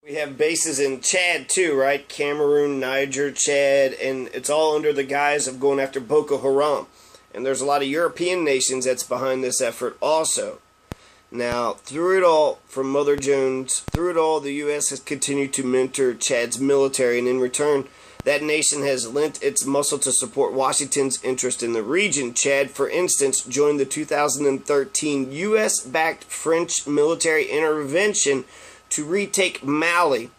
We have bases in Chad too, right? Cameroon, Niger, Chad, and it's all under the guise of going after Boko Haram. And there's a lot of European nations that's behind this effort also. Now, through it all, from Mother Jones, through it all, the U.S. has continued to mentor Chad's military, and in return, that nation has lent its muscle to support Washington's interest in the region. Chad, for instance, joined the 2013 U.S.-backed French military intervention to retake Mali,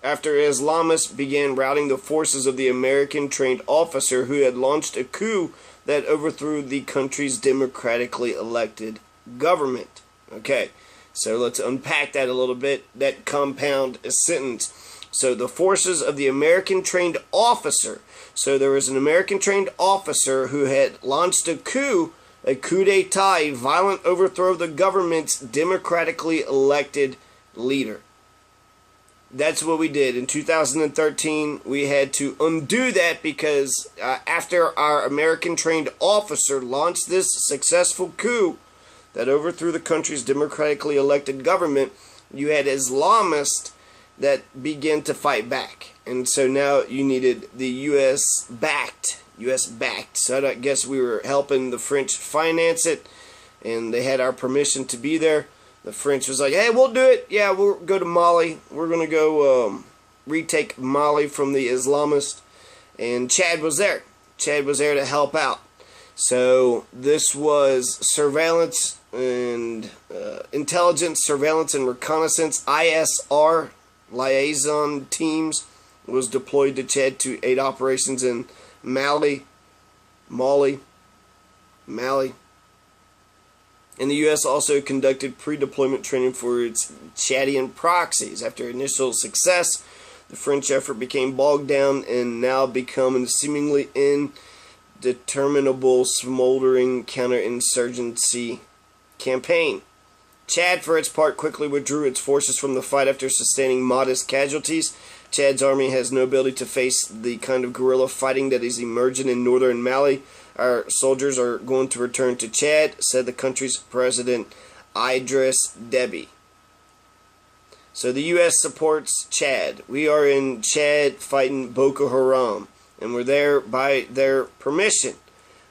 after Islamists began routing the forces of the American-trained officer who had launched a coup that overthrew the country's democratically elected government. Okay, so let's unpack that a little bit, that compound sentence. So the forces of the American-trained officer. So there was an American-trained officer who had launched a coup d'etat, a violent overthrow of the government's democratically elected leader. That's what we did. In 2013, we had to undo that because after our American-trained officer launched this successful coup that overthrew the country's democratically elected government, you had Islamists that began to fight back. And so now you needed the U.S. backed. So I guess we were helping the French finance it, and they had our permission to be there. The French was like, hey, we'll do it. Yeah, we'll go to Mali. We're going to go retake Mali from the Islamists. And Chad was there. Chad was there to help out. So this was surveillance and intelligence, surveillance and reconnaissance, ISR, liaison teams, was deployed to Chad to aid operations in Mali. And the U.S. also conducted pre-deployment training for its Chadian proxies. After initial success, the French effort became bogged down and now become a seemingly indeterminable, smoldering counterinsurgency campaign. Chad, for its part, quickly withdrew its forces from the fight after sustaining modest casualties. Chad's army has no ability to face the kind of guerrilla fighting that is emerging in northern Mali. Our soldiers are going to return to Chad, said the country's president, Idriss Deby. So the U.S. supports Chad. We are in Chad fighting Boko Haram, and we're there by their permission.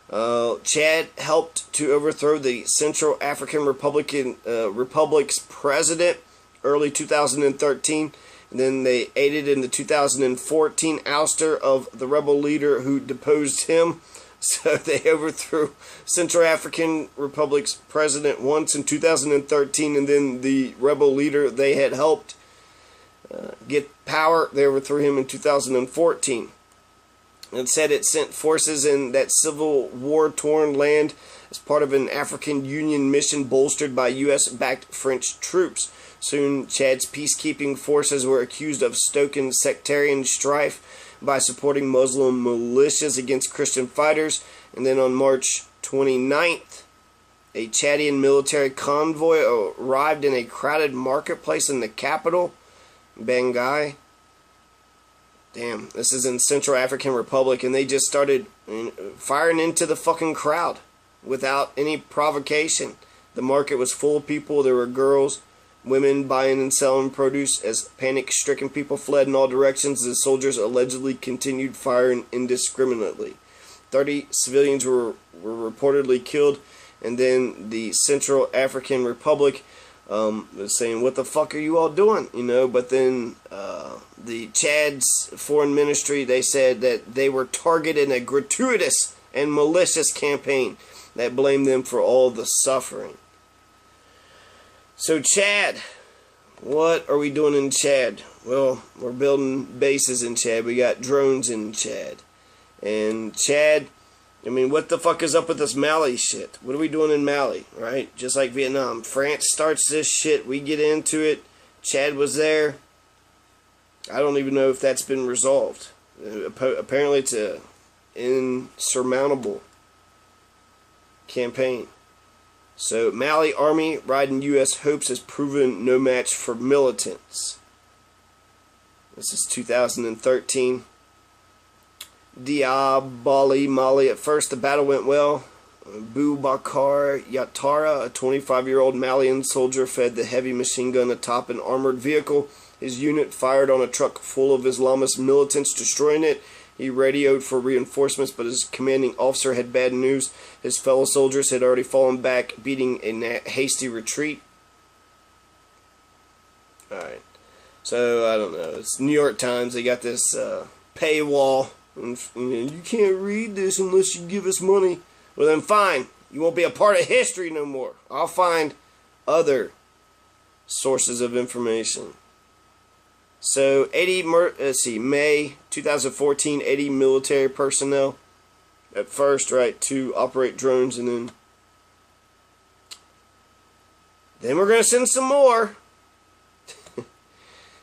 Chad helped to overthrow the Central African Republic's president early 2013. And then they aided in the 2014 ouster of the rebel leader who deposed him. So they overthrew Central African Republic's president once in 2013, and then the rebel leader they had helped get power, they overthrew him in 2014. It said it sent forces in that civil war-torn land as part of an African Union mission bolstered by U.S.-backed French troops. Soon, Chad's peacekeeping forces were accused of stoking sectarian strife by supporting Muslim militias against Christian fighters. And then on March 29th, a Chadian military convoy arrived in a crowded marketplace in the capital, Bangui. Damn, this is in Central African Republic, and they just started firing into the fucking crowd without any provocation. The market was full of people. There were girls, women buying and selling produce as panic-stricken people fled in all directions. The soldiers allegedly continued firing indiscriminately. 30 civilians were reportedly killed, and then the Central African Republic was saying, what the fuck are you all doing? You know, but then the Chad's foreign ministry, they said that they were targeted in a gratuitous and malicious campaign that blamed them for all the suffering. So Chad, what are we doing in Chad? Well, we're building bases in Chad. We got drones in Chad. And Chad, I mean, what the fuck is up with this Mali shit? What are we doing in Mali, right? Just like Vietnam. France starts this shit. We get into it. Chad was there. I don't even know if that's been resolved. Apparently it's an insurmountable campaign. So, Mali army riding U.S. hopes has proven no match for militants. This is 2013. Diabali, Mali. At first, the battle went well. Boubacar Yatara, a 25-year-old Malian soldier, fed the heavy machine gun atop an armored vehicle. His unit fired on a truck full of Islamist militants, destroying it. He radioed for reinforcements, but his commanding officer had bad news. His fellow soldiers had already fallen back, beating a hasty retreat. Alright. So, I don't know. It's New York Times. They got this paywall. And you can't read this unless you give us money. Well, then fine. You won't be a part of history no more. I'll find other sources of information. So, May 2014, 80 military personnel at first, right, to operate drones, and then we're going to send some more.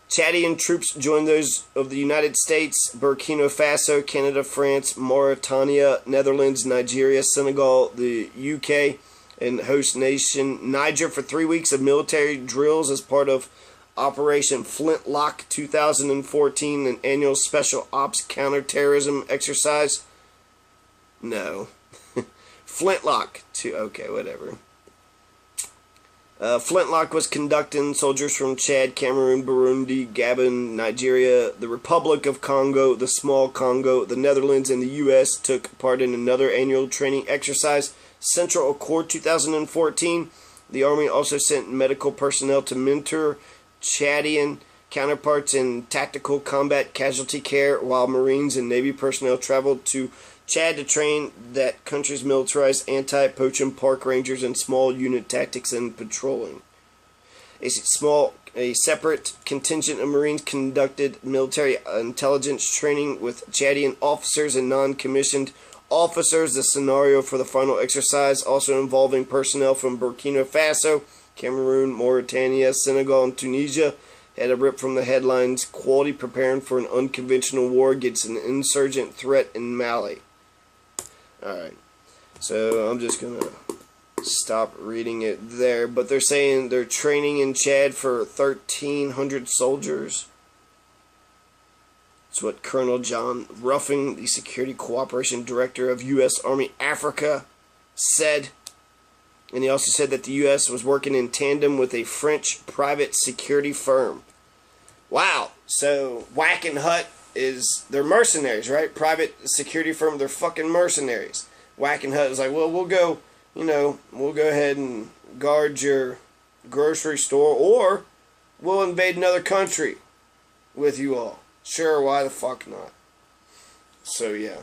Chadian troops joined those of the United States, Burkina Faso, Canada, France, Mauritania, Netherlands, Nigeria, Senegal, the UK, and host nation Niger for 3 weeks of military drills as part of Operation Flintlock 2014, an annual special ops counterterrorism exercise. No. Flintlock. Okay, whatever. Flintlock was conducting soldiers from Chad, Cameroon, Burundi, Gabon, Nigeria, the Republic of Congo, the Small Congo, the Netherlands, and the U.S. took part in another annual training exercise, Central Accord 2014. The Army also sent medical personnel to mentor Chadian counterparts in tactical combat casualty care, while Marines and Navy personnel traveled to Chad to train that country's militarized anti-poaching park rangers in small unit tactics and patrolling. A separate contingent of Marines conducted military intelligence training with Chadian officers and non-commissioned officers. The scenario for the final exercise, also involving personnel from Burkina Faso, Cameroon, Mauritania, Senegal, and Tunisia, had a rip from the headlines: "Quality preparing for an unconventional war against an insurgent threat in Mali." Alright, so I'm just going to stop reading it there. But they're saying they're training in Chad for 1,300 soldiers. That's what Colonel John Ruffing, the Security Cooperation Director of U.S. Army Africa, said. And he also said that the U.S. was working in tandem with a French private security firm. Wow. So, Whack and Hut they're mercenaries, right? Private security firm, they're fucking mercenaries. Whack and Hut is like, well, we'll go ahead and guard your grocery store, or we'll invade another country with you all. Sure, why the fuck not? So, yeah.